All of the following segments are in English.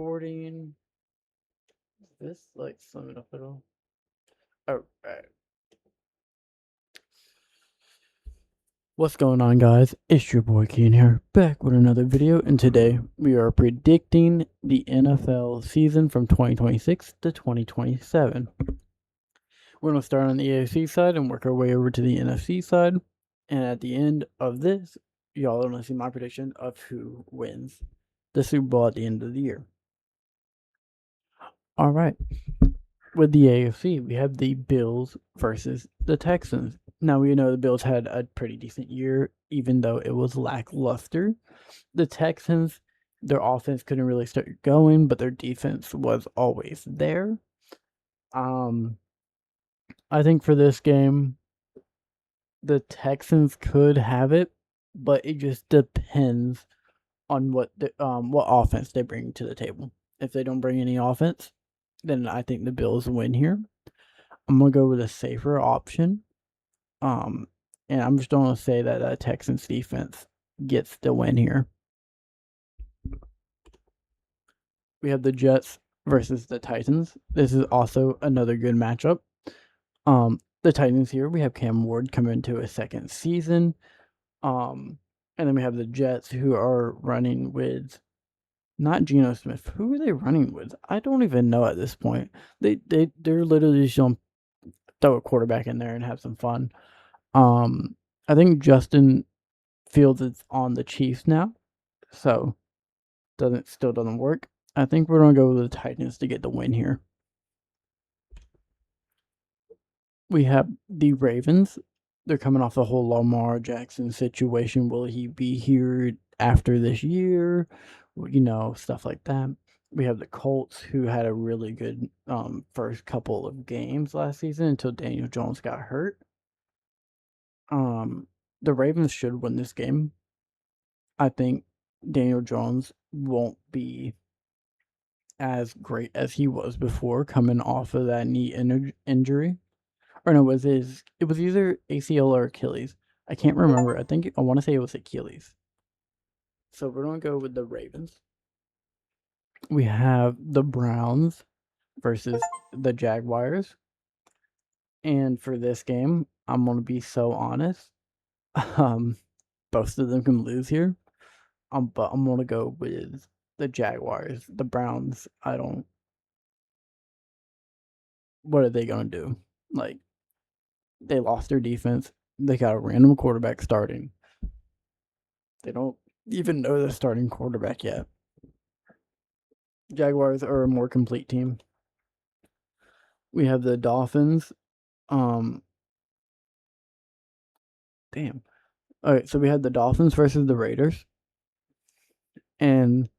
recording. Is this like summing up at all? Oh, right. What's going on, guys? It's your boy Keen here, back with another video, and today we are predicting the NFL season from 2026 to 2027. We're going to start on the AFC side and work our way over to the NFC side, and at the end of this, y'all are going to see my prediction of who wins the Super Bowl at the end of the year. All right. With the AFC, we have the Bills versus the Texans. Now, we know the Bills had a pretty decent year, even though it was lackluster. The Texans, their offense couldn't really start going, but their defense was always there. I think for this game, the Texans could have it, but it just depends on what offense they bring to the table. If they don't bring any offense, then I think the Bills win here. I'm gonna go with a safer option. And I'm just gonna say that Texans defense gets the win here. We have the Jets versus the Titans. This is also another good matchup. The Titans here, we have Cam Ward coming into a second season. And then we have the Jets who are running with not Geno Smith. Who are they running with? I don't even know at this point. They're literally just gonna throw a quarterback in there and have some fun. I think Justin Fields is on the Chiefs now, so still doesn't work. I think we're gonna go with the Titans to get the win here. We have the Ravens. They're coming off the whole Lamar Jackson situation. Will he be here after this year? Stuff like that. We have the Colts, who had a really good first couple of games last season until Daniel Jones got hurt. The Ravens should win this game. I think Daniel Jones won't be as great as he was before coming off of that knee injury. Or no, it was either ACL or Achilles. I can't remember. I want to say it was Achilles. So we're going to go with the Ravens. We have the Browns versus the Jaguars. And for this game, I'm going to be so honest. Both of them can lose here. But I'm going to go with the Jaguars. The Browns, what are they going to do? Like, they lost their defense. They got a random quarterback starting. They don't even know the starting quarterback yet. Jaguars are a more complete team. We have the Dolphins. Damn. All right, so we had the Dolphins versus the Raiders. And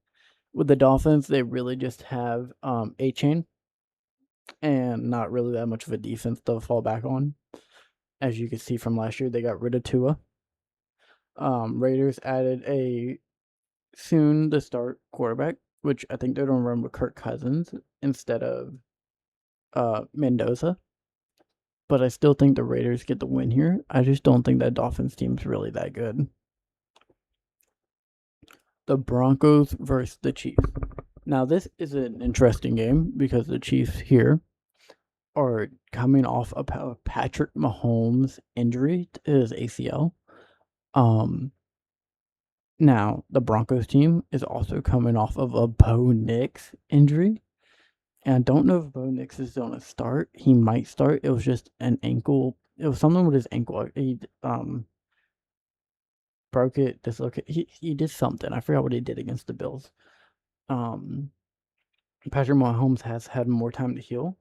with the Dolphins, they really just have A-Chain and not really that much of a defense to fall back on. As you can see from last year, they got rid of Tua. Raiders added a soon to start quarterback, which I think they're going to run with Kirk Cousins instead of Mendoza. But I still think the Raiders get the win here. I just don't think that Dolphins team's really that good. The Broncos versus the Chiefs. Now, this is an interesting game because the Chiefs here are coming off a Patrick Mahomes injury to his ACL. Now, the Broncos team is also coming off of a Bo Nix injury. And I don't know if Bo Nix is going to start. He might start. It was just an ankle. It was something with his ankle. He broke it, dislocated. He did something. I forgot what he did against the Bills. Patrick Mahomes has had more time to heal.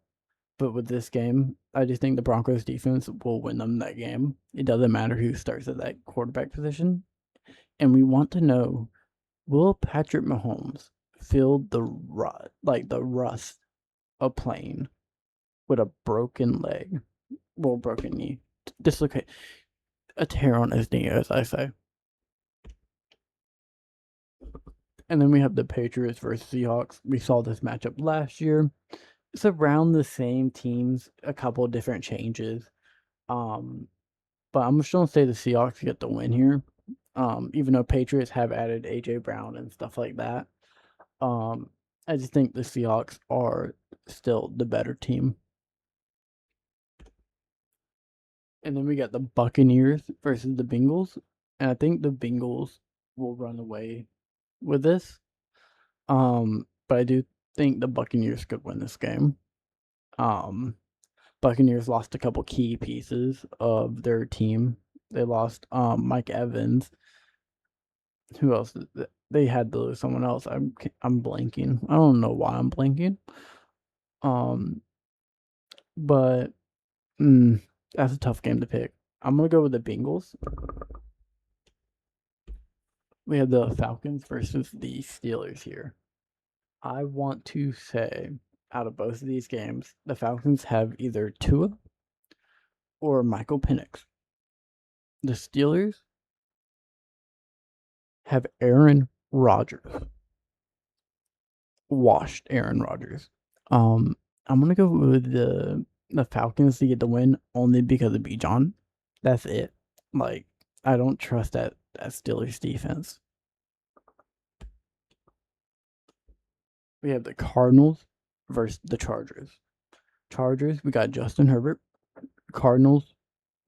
But with this game, I just think the Broncos defense will win them that game. It doesn't matter who starts at that quarterback position. And we want to know, will Patrick Mahomes feel the rust of playing with a broken leg, broken knee, dislocate, a tear on his knee, as I say. And then we have the Patriots versus Seahawks. We saw this matchup last year. It's around the same teams, a couple of different changes. But I'm just gonna say the Seahawks get the win here. Even though Patriots have added AJ Brown and stuff like that. I just think the Seahawks are still the better team. And then we got the Buccaneers versus the Bengals. And I think the Bengals will run away with this. But I do think the Buccaneers could win this game. Um, Buccaneers lost a couple key pieces of their team. They lost Mike Evans. Who else? They had to lose someone else. I'm blanking. I don't know why I'm blanking. Um, but that's a tough game to pick. I'm gonna go with the Bengals. We have the Falcons versus the Steelers here. I want to say, out of both of these games, the Falcons have either Tua or Michael Penix. The Steelers have Aaron Rodgers. Washed Aaron Rodgers. I'm gonna go with the Falcons to get the win only because of Bijan. That's it. Like, I don't trust that Steelers defense. We have the Cardinals versus the Chargers. Chargers, we got Justin Herbert. Cardinals,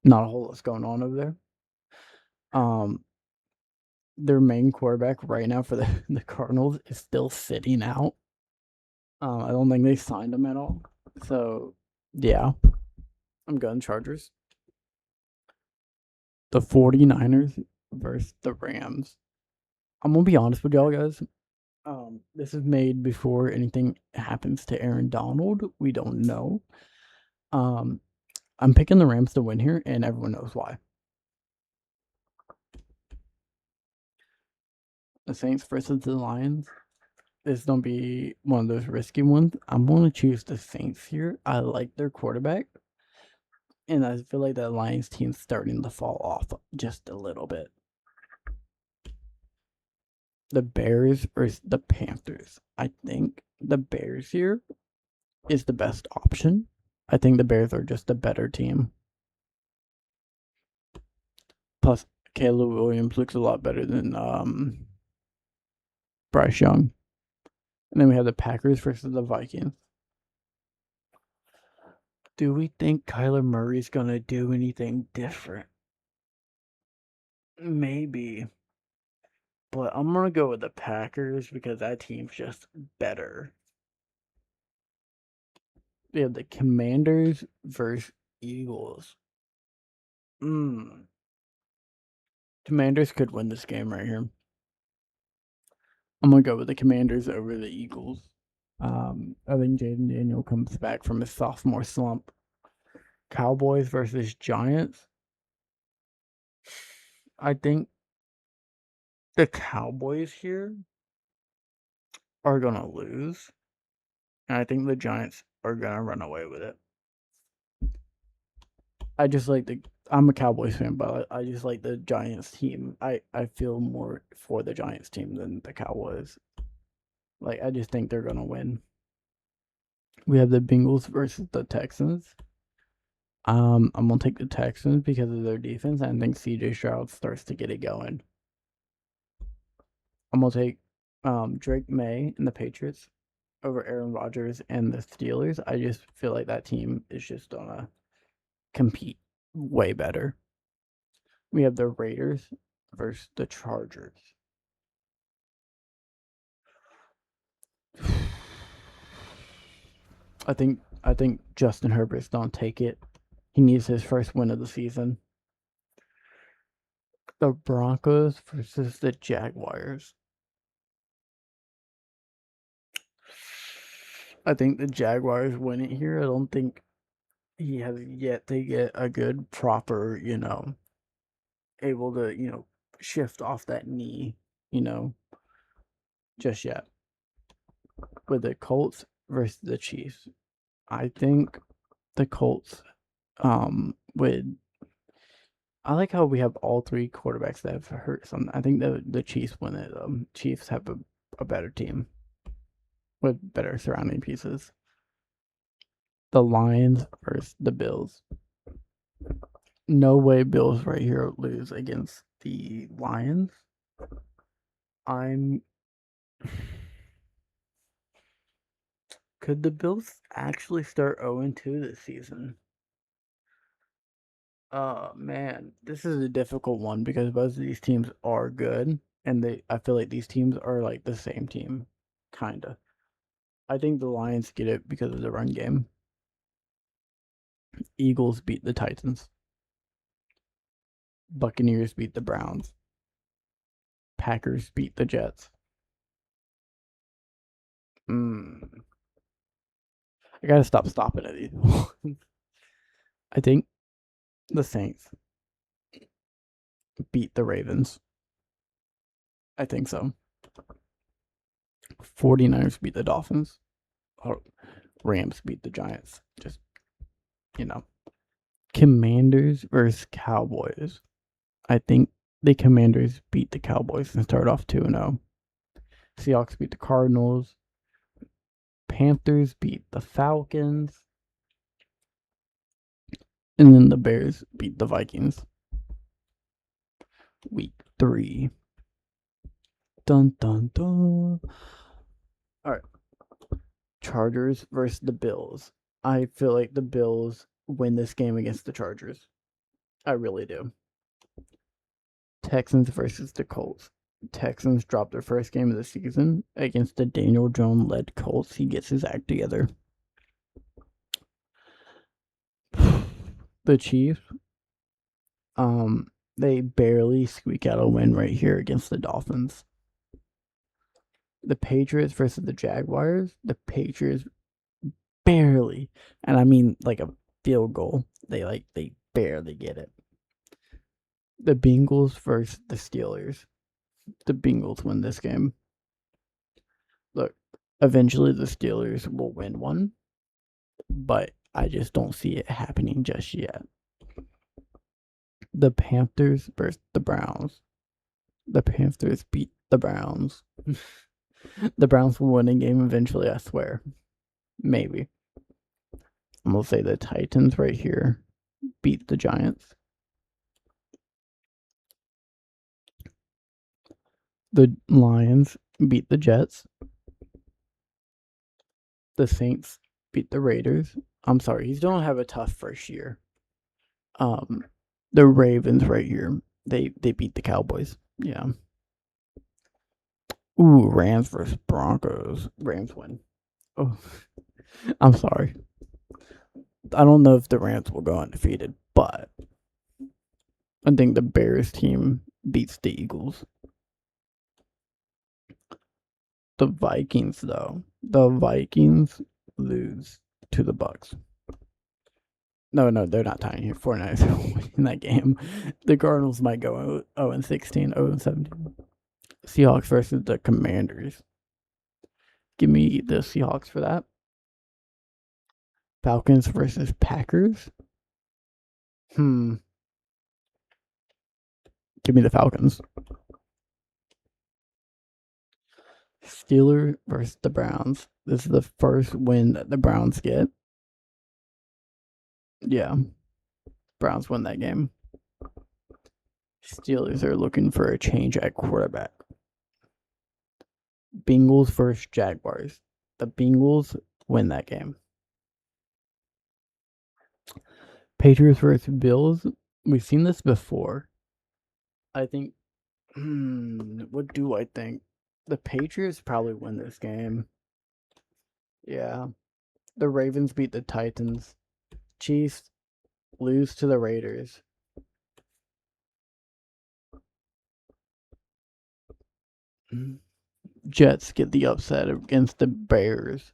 not a whole lot's going on over there. Their main quarterback right now for the Cardinals is still sitting out. I don't think they signed him at all. So, yeah, I'm going Chargers. The 49ers versus the Rams. I'm going to be honest with y'all, guys. This is made before anything happens to Aaron Donald. We don't know. I'm picking the Rams to win here, and everyone knows why. The Saints versus the Lions. This is going to be one of those risky ones. I'm going to choose the Saints here. I like their quarterback. And I feel like the Lions team's starting to fall off just a little bit. The Bears versus the Panthers. I think the Bears here is the best option. I think the Bears are just a better team. Plus, Caleb Williams looks a lot better than Bryce Young. And then we have the Packers versus the Vikings. Do we think Kyler Murray's going to do anything different? Maybe. But I'm going to go with the Packers because that team's just better. We have the Commanders versus Eagles. Commanders could win this game right here. I'm going to go with the Commanders over the Eagles. I think Jaden Daniel comes back from his sophomore slump. Cowboys versus Giants. I think the Cowboys here are going to lose. And I think the Giants are going to run away with it. I just like I'm a Cowboys fan, but I just like the Giants team. I feel more for the Giants team than the Cowboys. Like, I just think they're going to win. We have the Bengals versus the Texans. I'm gonna take the Texans because of their defense. I think CJ Stroud starts to get it going. I'm gonna take Drake May and the Patriots over Aaron Rodgers and the Steelers. I just feel like that team is just gonna compete way better. We have the Raiders versus the Chargers. I think Justin Herbert's gonna take it. He needs his first win of the season. The Broncos versus the Jaguars. I think the Jaguars win it here. I don't think he has yet to get a good, proper, able to, shift off that knee, just yet. With the Colts versus the Chiefs. I think the Colts would. I like how we have all three quarterbacks that have hurt some. I think the Chiefs win it. Chiefs have a better team with better surrounding pieces. The Lions versus the Bills. No way Bills right here lose against the Lions. I'm Could the Bills actually start 0-2 this season? Oh man, this is a difficult one because both of these teams are good, and I feel like these teams are like the same team, kinda. I think the Lions get it because of the run game. Eagles beat the Titans. Buccaneers beat the Browns. Packers beat the Jets. I gotta stop stopping at these. I think the Saints beat the Ravens. I think so. 49ers beat the Dolphins. Or Rams beat the Giants. Just, you know. Commanders versus Cowboys. I think the Commanders beat the Cowboys and start off 2-0. Seahawks beat the Cardinals. Panthers beat the Falcons. And then the Bears beat the Vikings. Week 3. Dun dun dun. Alright. Chargers versus the Bills. I feel like the Bills win this game against the Chargers. I really do. Texans versus the Colts. Texans dropped their first game of the season against the Daniel Jones-led Colts. He gets his act together. The Chiefs, they barely squeak out a win right here against the Dolphins. The Patriots versus the Jaguars. The Patriots barely, and I mean like a field goal. They barely get it. The Bengals versus the Steelers. The Bengals win this game. Look, eventually the Steelers will win one, but I just don't see it happening just yet. The Panthers versus the Browns. The Panthers beat the Browns. The Browns will win a game eventually, I swear. Maybe. I'm going to say the Titans right here beat the Giants. The Lions beat the Jets. The Saints beat the Raiders. I'm sorry, he's going to have a tough first year. The Ravens right here, they beat the Cowboys. Yeah. Ooh, Rams versus Broncos. Rams win. Oh, I'm sorry. I don't know if the Rams will go undefeated, but I think the Bears team beats the Eagles. The Vikings, though. The Vikings lose to the Bucks. No, they're not tying here. 49ers are winning that game. The Cardinals might go 0-16, 0-17. Seahawks versus the Commanders. Give me the Seahawks for that. Falcons versus Packers. Give me the Falcons. Steelers versus the Browns. This is the first win that the Browns get. Yeah. Browns win that game. Steelers are looking for a change at quarterback. Bengals versus Jaguars. The Bengals win that game. Patriots versus Bills. We've seen this before. I think. What do I think? The Patriots probably win this game. Yeah. The Ravens beat the Titans. Chiefs lose to the Raiders. Jets get the upset against the Bears.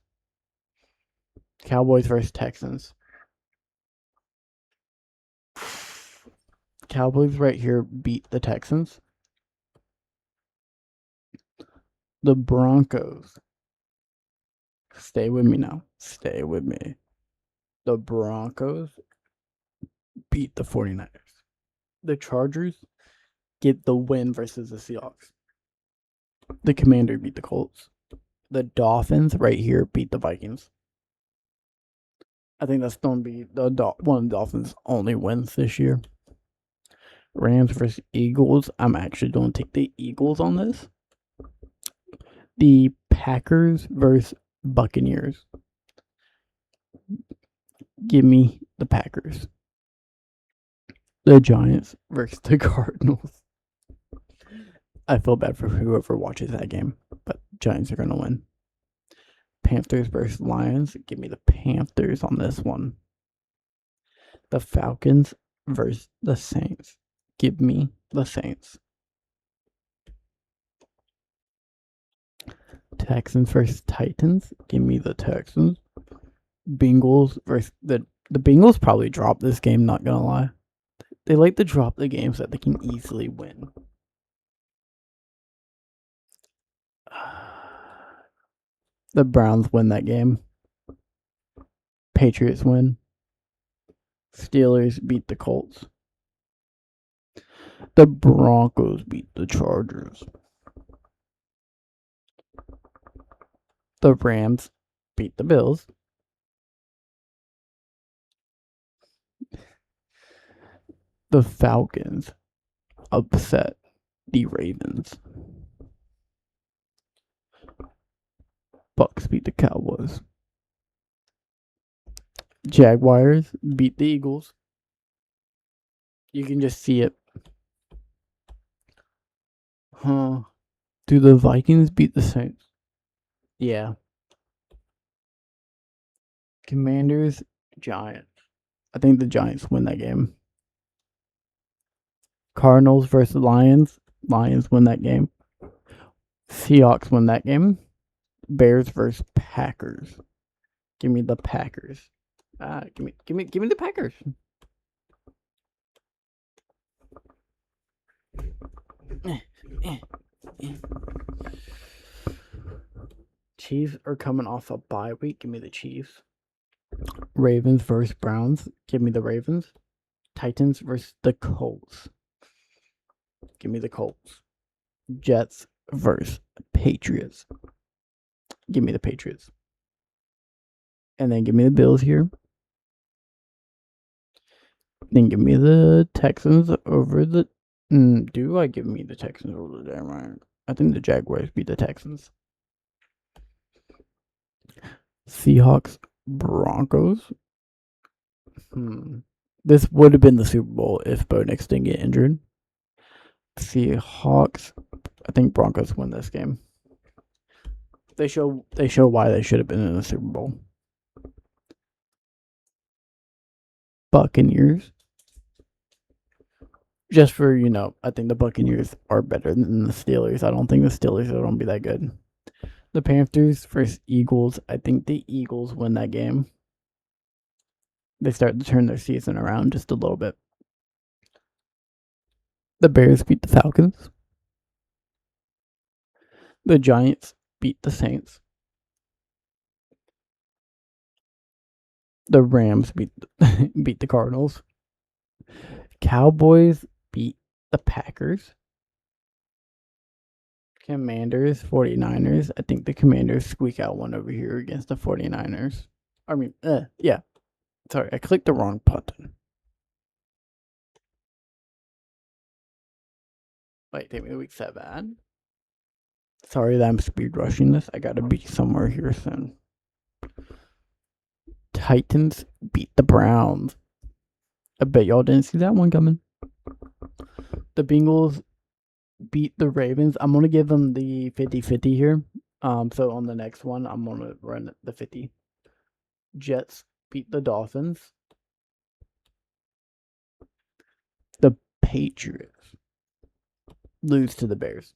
Cowboys versus Texans. Cowboys right here beat the Texans. The Broncos. Stay with me now. Stay with me. The Broncos beat the 49ers. The Chargers get the win versus the Seahawks. The Commander beat the Colts. The Dolphins right here beat the Vikings. I think that's going to be one of the Dolphins' only wins this year. Rams versus Eagles. I'm actually going to take the Eagles on this. The Packers versus Buccaneers. Give me the Packers. The Giants versus the Cardinals. I feel bad for whoever watches that game, but Giants are going to win. Panthers versus Lions. Give me the Panthers on this one. The Falcons versus the Saints. Give me the Saints. Texans versus Titans. Give me the Texans. Bengals versus the Bengals probably drop this game, not gonna lie. They like to drop the games that they can easily win. The Browns win that game. Patriots win. Steelers beat the Colts. The Broncos beat the Chargers. The Rams beat the Bills. The Falcons upset the Ravens. Bucks beat the Cowboys. Jaguars beat the Eagles. You can just see it. Huh. Do the Vikings beat the Saints? Yeah. Commanders, Giants. I think the Giants win that game. Cardinals versus Lions. Lions win that game. Seahawks win that game. Bears versus Packers. Give me the Packers. Give me the Packers. Chiefs are coming off a bye week. Give me the Chiefs. Ravens versus Browns. Give me the Ravens. Titans versus the Colts. Give me the Colts. Jets versus Patriots. Give me the Patriots. And then give me the Bills here. Then give me the Texans over the... do I give me the Texans over the Jaguars? I think the Jaguars beat the Texans. Seahawks, Broncos. This would have been the Super Bowl if Bo Nix didn't get injured. Seahawks. I think Broncos win this game. They show why they should have been in the Super Bowl. Buccaneers. Just for, I think the Buccaneers are better than the Steelers. I don't think the Steelers are going to be that good. The Panthers versus Eagles. I think the Eagles win that game. They start to turn their season around just a little bit. The Bears beat the Falcons. The Giants beat the Saints. The Rams beat the Cardinals. Cowboys beat the Packers. Commanders, 49ers. I think the Commanders squeak out one over here against the 49ers. Yeah. Sorry, I clicked the wrong button. Wait, take me to week 7. Sorry that I'm speed rushing this. I gotta be somewhere here soon. Titans beat the Browns. I bet y'all didn't see that one coming. The Bengals beat the Ravens. I'm going to give them the 50-50 here. So on the next one, I'm going to run the 50. Jets beat the Dolphins. The Patriots lose to the Bears.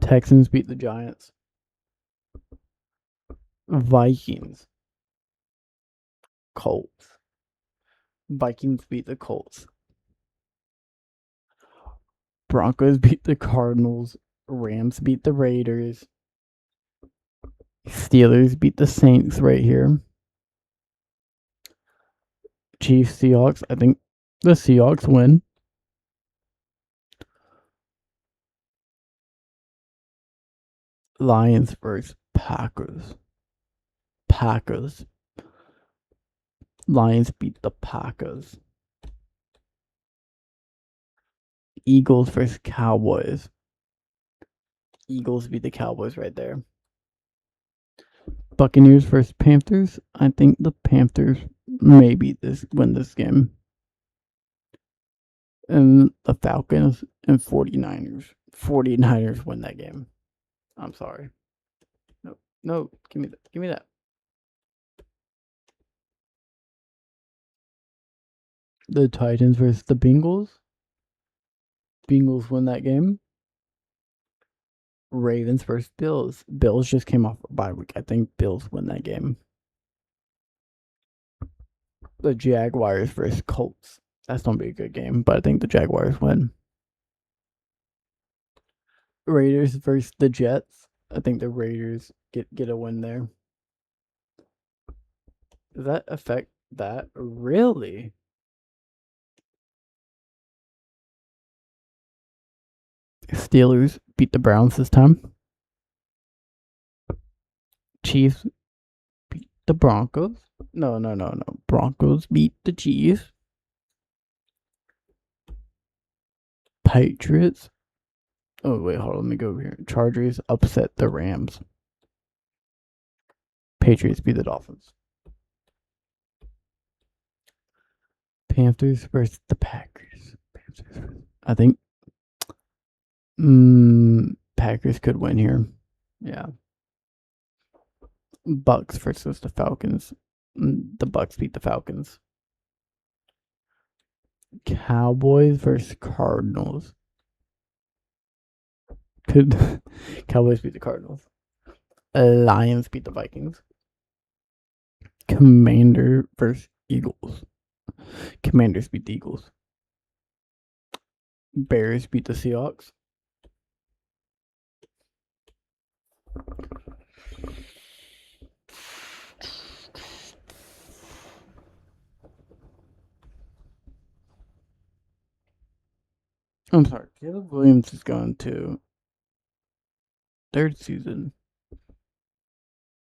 Texans beat the Giants. Vikings. Colts. Vikings beat the Colts. Broncos beat the Cardinals. Rams beat the Raiders. Steelers beat the Saints right here. Chiefs, Seahawks. I think the Seahawks win. Lions versus Packers. Packers. Lions beat the Packers. Eagles versus Cowboys. Eagles beat the Cowboys right there. Buccaneers versus Panthers. I think the Panthers may win this game. And the Falcons and 49ers. 49ers win that game. I'm sorry. No, give me that. Give me that. The Titans versus the Bengals. Bengals win that game. Ravens versus Bills. Bills just came off a bye week. I think Bills win that game. The Jaguars versus Colts. That's gonna be a good game, but I think the Jaguars win. Raiders versus the Jets. I think the Raiders get a win there. Does that affect that? Really? Steelers beat the Browns this time. Chiefs beat the Broncos. No. Broncos beat the Chiefs. Patriots. Oh, wait, hold on. Let me go over here. Chargers upset the Rams. Patriots beat the Dolphins. Panthers versus the Packers. I think Packers could win here. Yeah. Bucks versus the Falcons. The Bucks beat the Falcons. Cowboys versus Cardinals. Could Cowboys beat the Cardinals? Lions beat the Vikings. Commander versus Eagles. Commanders beat the Eagles. Bears beat the Seahawks. I'm sorry. Caleb Williams is going to third season.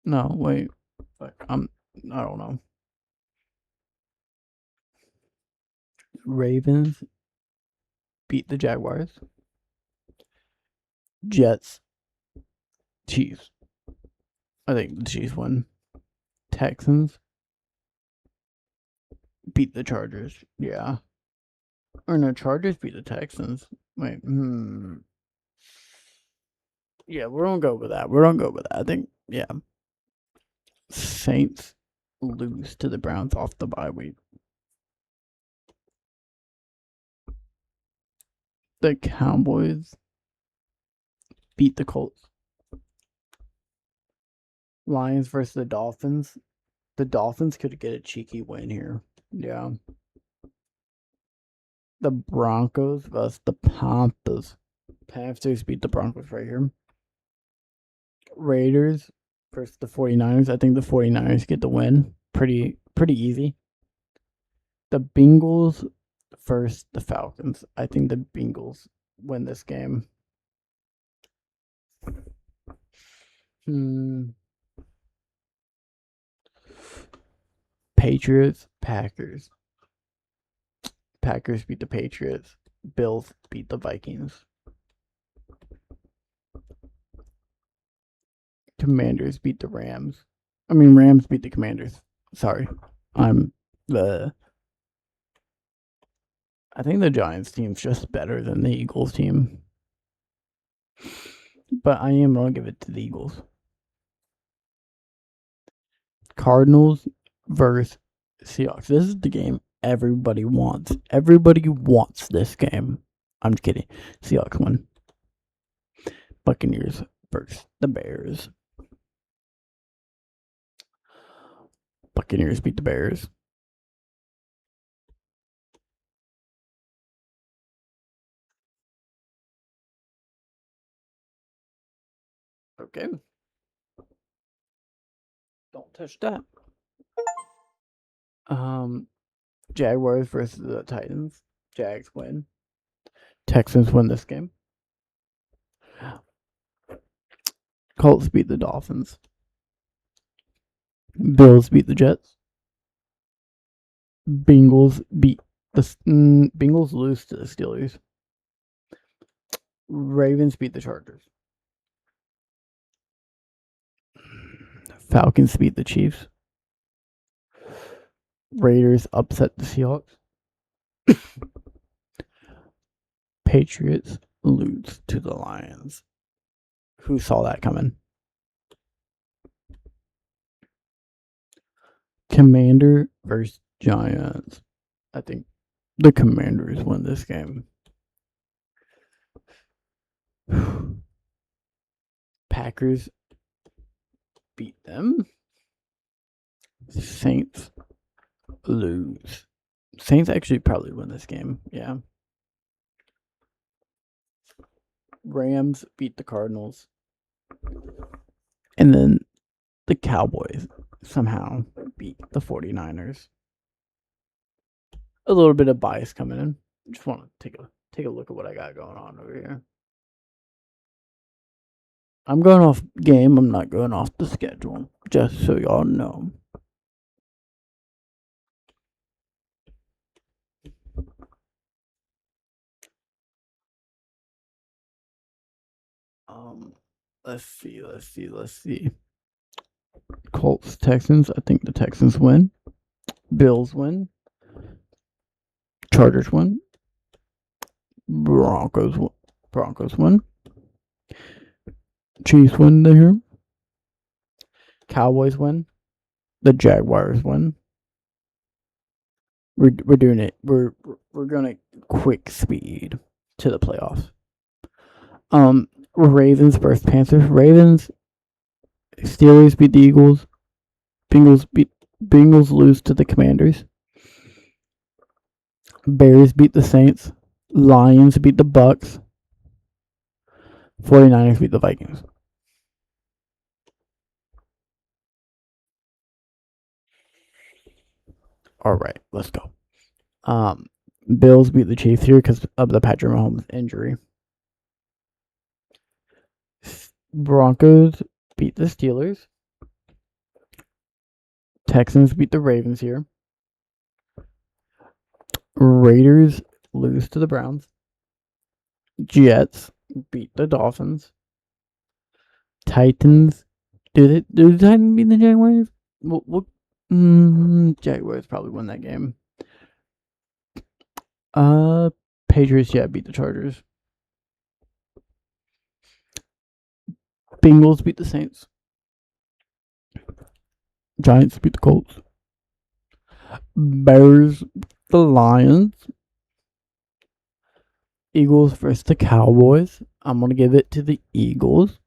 No, wait. I don't know. Ravens beat the Jaguars. Jets. Chiefs. I think the Chiefs win. Texans beat the Chargers. Yeah. Or no, Chargers beat the Texans. Wait. Yeah, we're gonna go with that. I think, yeah. Saints lose to the Browns off the bye week. The Cowboys beat the Colts. Lions versus the Dolphins. The Dolphins could get a cheeky win here. Yeah. The Broncos versus the Panthers. Panthers beat the Broncos right here. Raiders versus the 49ers. I think the 49ers get the win. Pretty easy. The Bengals versus the Falcons. I think the Bengals win this game. Patriots, Packers. Packers beat the Patriots. Bills beat the Vikings. Commanders beat the Rams. Rams beat the Commanders. Sorry. I think the Giants team's just better than the Eagles team. But I am going to give it to the Eagles. Cardinals versus Seahawks. This is the game everybody wants. Everybody wants this game. I'm just kidding. Seahawks win. Buccaneers versus the Bears. Buccaneers beat the Bears. Okay. Don't touch that. Jaguars versus the Titans. Jags win. Texans win this game. Colts beat the Dolphins. Bills beat the Jets. Bengals lose to the Steelers. Ravens beat the Chargers. Falcons beat the Chiefs. Raiders upset the Seahawks. Patriots lose to the Lions. Who saw that coming? Commander versus Giants. I think the Commanders win this game. Packers beat them. Saints lose. Saints actually probably win this game. Yeah. Rams beat the Cardinals. And then the Cowboys somehow beat the 49ers. A little bit of bias coming in. Just want to take a look at what I got going on over here. I'm going off game. I'm not going off the schedule. Just so y'all know. Let's see. Colts, Texans. I think the Texans win. Bills win. Chargers win. Broncos win. Chiefs win here. Cowboys win. The Jaguars win. We're doing it. We're gonna quick speed to the playoffs. Ravens versus Panthers. Ravens. Steelers beat the Eagles. Bengals lose to the Commanders. Bears beat the Saints. Lions beat the Bucks. 49ers beat the Vikings. All right, let's go. Bills beat the Chiefs here because of the Patrick Mahomes injury. Broncos beat the Steelers. Texans beat the Ravens here. Raiders lose to the Browns. Jets beat the Dolphins. Titans. Do the Titans beat the Jaguars? Jaguars probably won that game. Patriots, beat the Chargers. Bengals beat the Saints. Giants beat the Colts. Bears, the Lions. Eagles versus the Cowboys. I'm going to give it to the Eagles.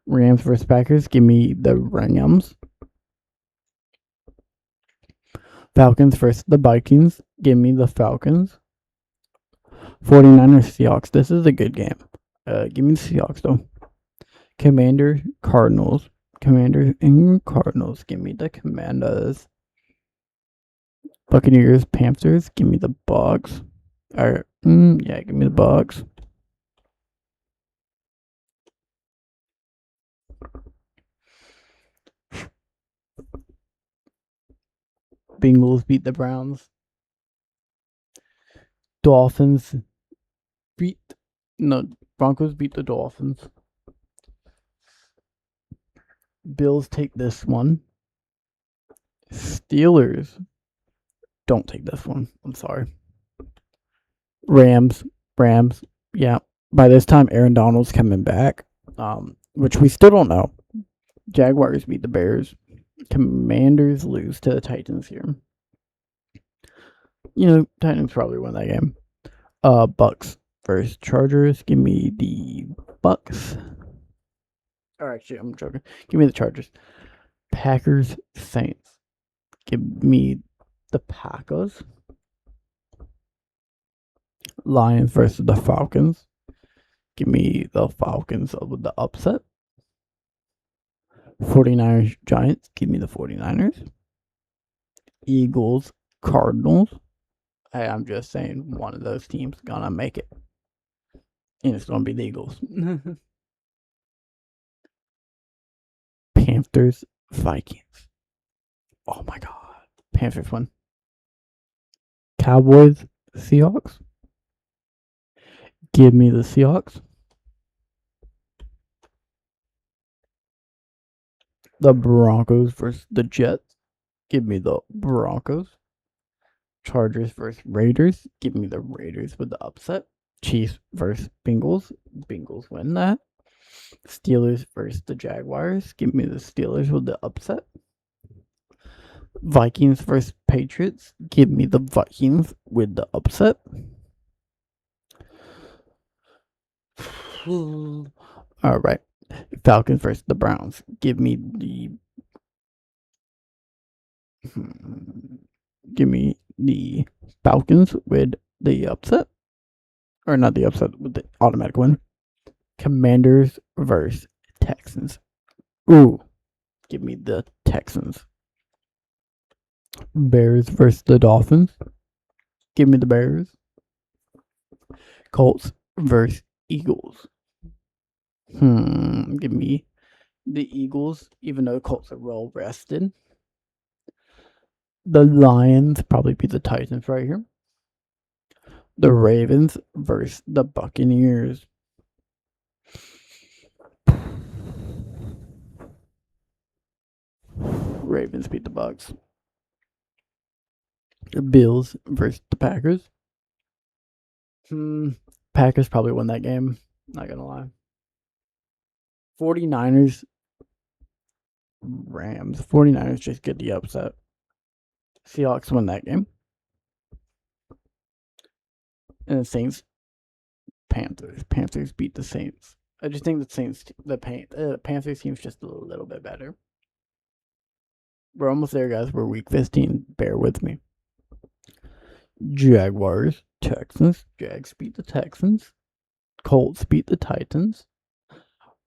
Rams versus Packers. Give me the Rams. Falcons versus the Vikings. Give me the Falcons. 49ers Seahawks. This is a good game. Give me the Seahawks though. Commanders Cardinals. Commanders and Cardinals. Give me the Commanders. Buccaneers Panthers. Give me the Bucs. Give me the Bucs. Bengals beat the Browns. Broncos beat the Dolphins. Bills take this one. Steelers don't take this one. I'm sorry. Rams. Yeah. By this time, Aaron Donald's coming back, which we still don't know. Jaguars beat the Bears. Commanders lose to the Titans here. Titans probably win that game. Bucks versus Chargers. Give me the Bucks. Or actually, I'm joking. Give me the Chargers. Packers Saints. Give me the Packers. Lions versus the Falcons. Give me the Falcons with the upset. 49ers Giants. Give me the 49ers. Eagles Cardinals. Hey, I'm just saying one of those teams gonna make it. And it's gonna be the Eagles. Panthers Vikings. Oh my god. Panthers win. Cowboys Seahawks. Give me the Seahawks. The Broncos versus the Jets. Give me the Broncos. Chargers versus Raiders. Give me the Raiders with the upset. Chiefs versus Bengals. Bengals win that. Steelers versus the Jaguars. Give me the Steelers with the upset. Vikings versus Patriots. Give me the Vikings with the upset. All right. Falcons versus the Browns. Give me the Falcons with the upset. Or not the upset, with the automatic win. Commanders versus Texans. Ooh. Give me the Texans. Bears versus the Dolphins. Give me the Bears. Colts versus Eagles. Give me the Eagles, even though the Colts are well rested. The Lions probably beat the Titans right here. The Ravens versus the Buccaneers. Ravens beat the Bucks. The Bills versus the Packers. Packers probably won that game. Not gonna lie. 49ers, Rams. 49ers just get the upset. Seahawks win that game. And the Saints, Panthers. Panthers beat the Saints. I just think the Panthers team's just a little bit better. We're almost there, guys. We're week 15. Bear with me. Jaguars, Texans. Jags beat the Texans. Colts beat the Titans.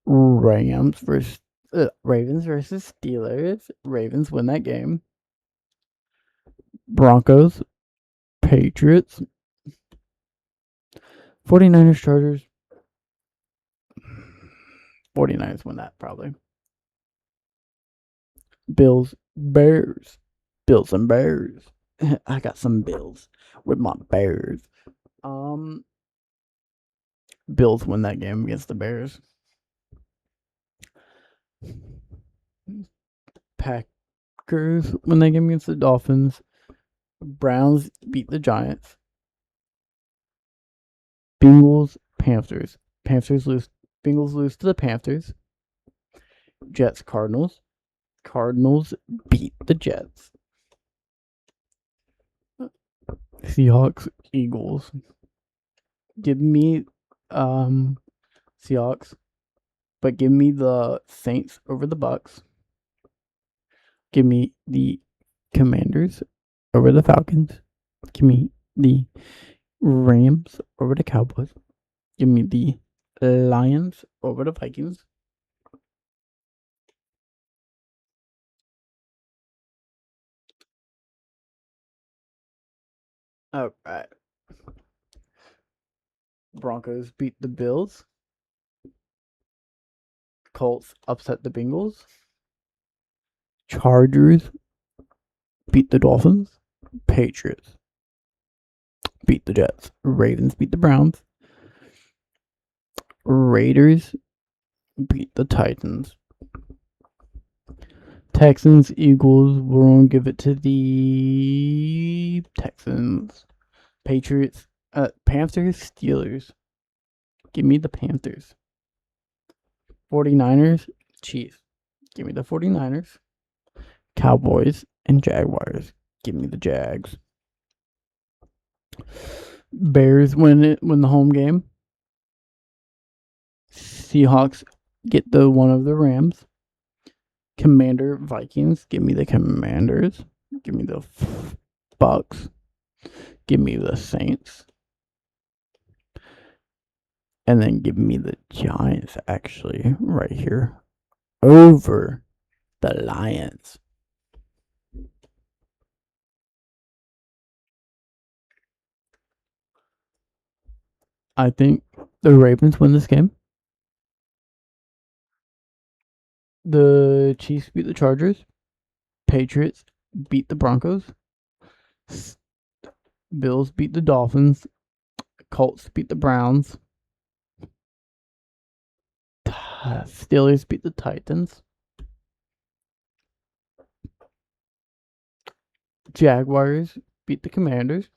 Ravens versus Steelers. Ravens win that game. Broncos, Patriots. 49ers, Chargers. 49ers win that probably. Bills, Bears. Bills and Bears. I got some Bills with my Bears. Bills win that game against the Bears. Packers win that game against the Dolphins. Browns beat the Giants. Bengals, Panthers. Panthers lose. Bengals lose to the Panthers. Jets, Cardinals. Cardinals beat the Jets. Seahawks, Eagles. Give me Seahawks, but give me the Saints over the Bucks. Give me the Commanders over the Falcons. Give me the Rams over the Cowboys. Give me the Lions over the Vikings. All right. Broncos beat the Bills. Colts upset the Bengals. Chargers beat the Dolphins. Patriots beat the Jets. Ravens beat the Browns. Raiders beat the Titans. Texans, Eagles. We're going to give it to the Texans. Patriots, Panthers, Steelers. Give me the Panthers. 49ers, Chiefs. Give me the 49ers. Cowboys and Jaguars. Give me the Jags. Bears win the home game. Seahawks get the one of the Rams. Commander, Vikings. Give me the Commanders. Give me the Bucks. Give me the Saints. And then give me the Giants, actually, right here, over the Lions. I think the Ravens win this game. The Chiefs beat the Chargers. Patriots beat the Broncos. Bills beat the Dolphins. Colts beat the Browns. Steelers beat the Titans. Jaguars beat the Commanders.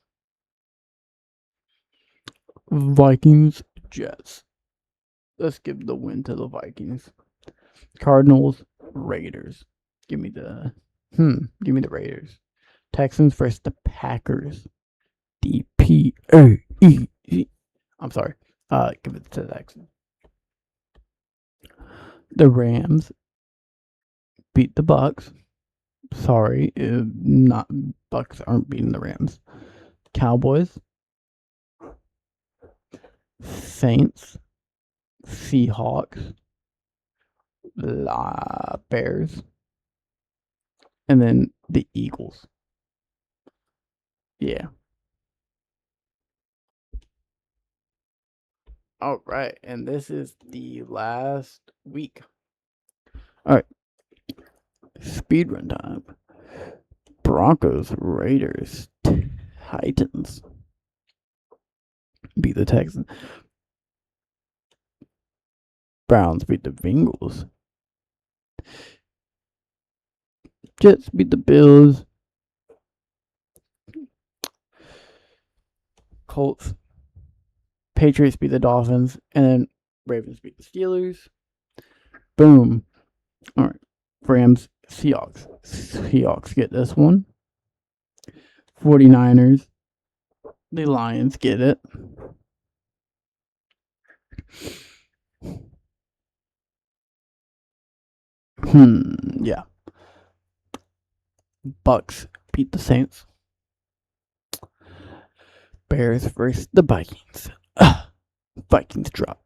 Vikings, Jets. Let's give the win to the Vikings. Cardinals, Raiders. Give me the Raiders. Texans versus the Packers. DPAE. I'm sorry. Give it to the Texans. The Rams beat the Bucks. Sorry, not Bucks aren't beating the Rams. Cowboys, Saints, Seahawks, Bears, and then the Eagles. Yeah. All right, and this is the last week. All right. Speedrun time. Broncos, Raiders, Titans. Beat the Texans. Browns beat the Bengals. Jets beat the Bills. Colts. Patriots beat the Dolphins. And then Ravens beat the Steelers. Boom. All right. Rams, Seahawks. Seahawks get this one. 49ers. The Lions get it. Yeah. Bucks beat the Saints. Bears versus the Vikings. Vikings drop.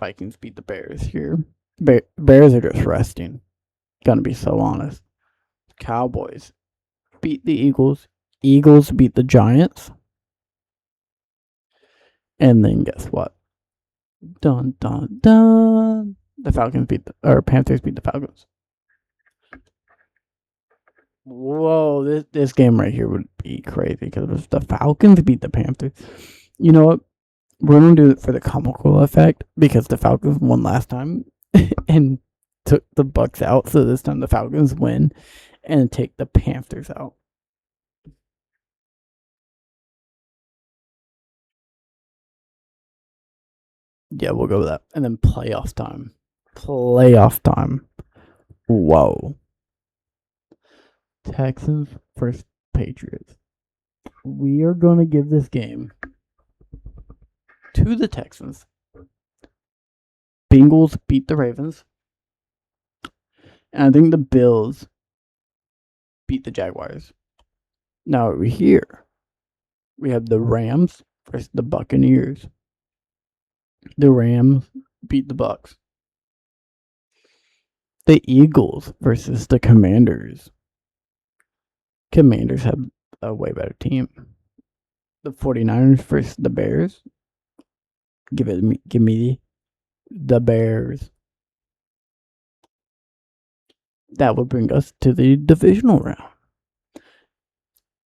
Vikings beat the Bears here. Bears are just resting. Gonna be so honest. Cowboys beat the Eagles. Eagles beat the Giants. And then guess what? Dun dun dun. The Panthers beat the Falcons. Whoa, this game right here would be crazy because if the Falcons beat the Panthers, you know what? We're gonna do it for the comical effect because the Falcons won last time and took the Bucks out. So this time the Falcons win and take the Panthers out. Yeah, we'll go with that. And then playoff time. Whoa. Texans versus Patriots. We are going to give this game to the Texans. Bengals beat the Ravens. And I think the Bills beat the Jaguars. Now over here, we have the Rams versus the Buccaneers. The Rams beat the Bucks. The Eagles versus the Commanders. Commanders have a way better team. The 49ers versus the Bears. Give me the Bears. That would bring us to the divisional round.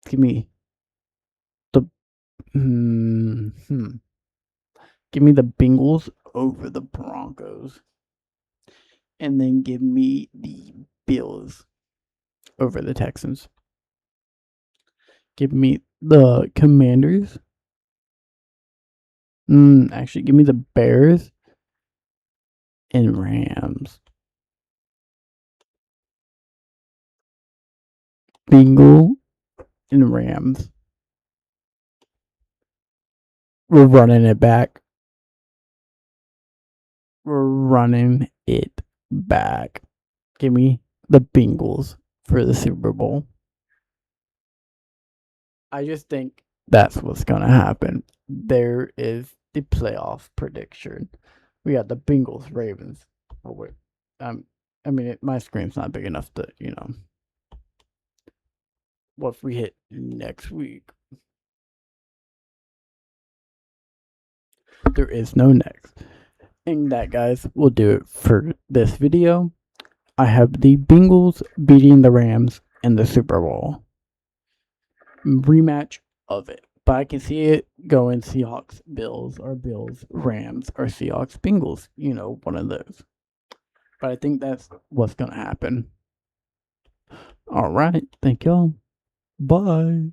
Give me the Give me the Bengals over the Broncos. And then give me the Bills over the Texans. Give me the Commanders. Actually, give me the Bears and Rams. Bengal and Rams. We're running it back. Give me the Bengals for the Super Bowl. I just think that's what's going to happen. There is the playoff prediction. We got the Bengals, Ravens. Oh, wait. My screen's not big enough to, What if we hit next week? There is no next. And that, guys, will do it for this video. I have the Bengals beating the Rams in the Super Bowl. Rematch of it. But I can see it going Seahawks, Bills, or Bills, Rams, or Seahawks, Bengals. One of those. But I think that's what's going to happen. All right. Thank y'all. Bye.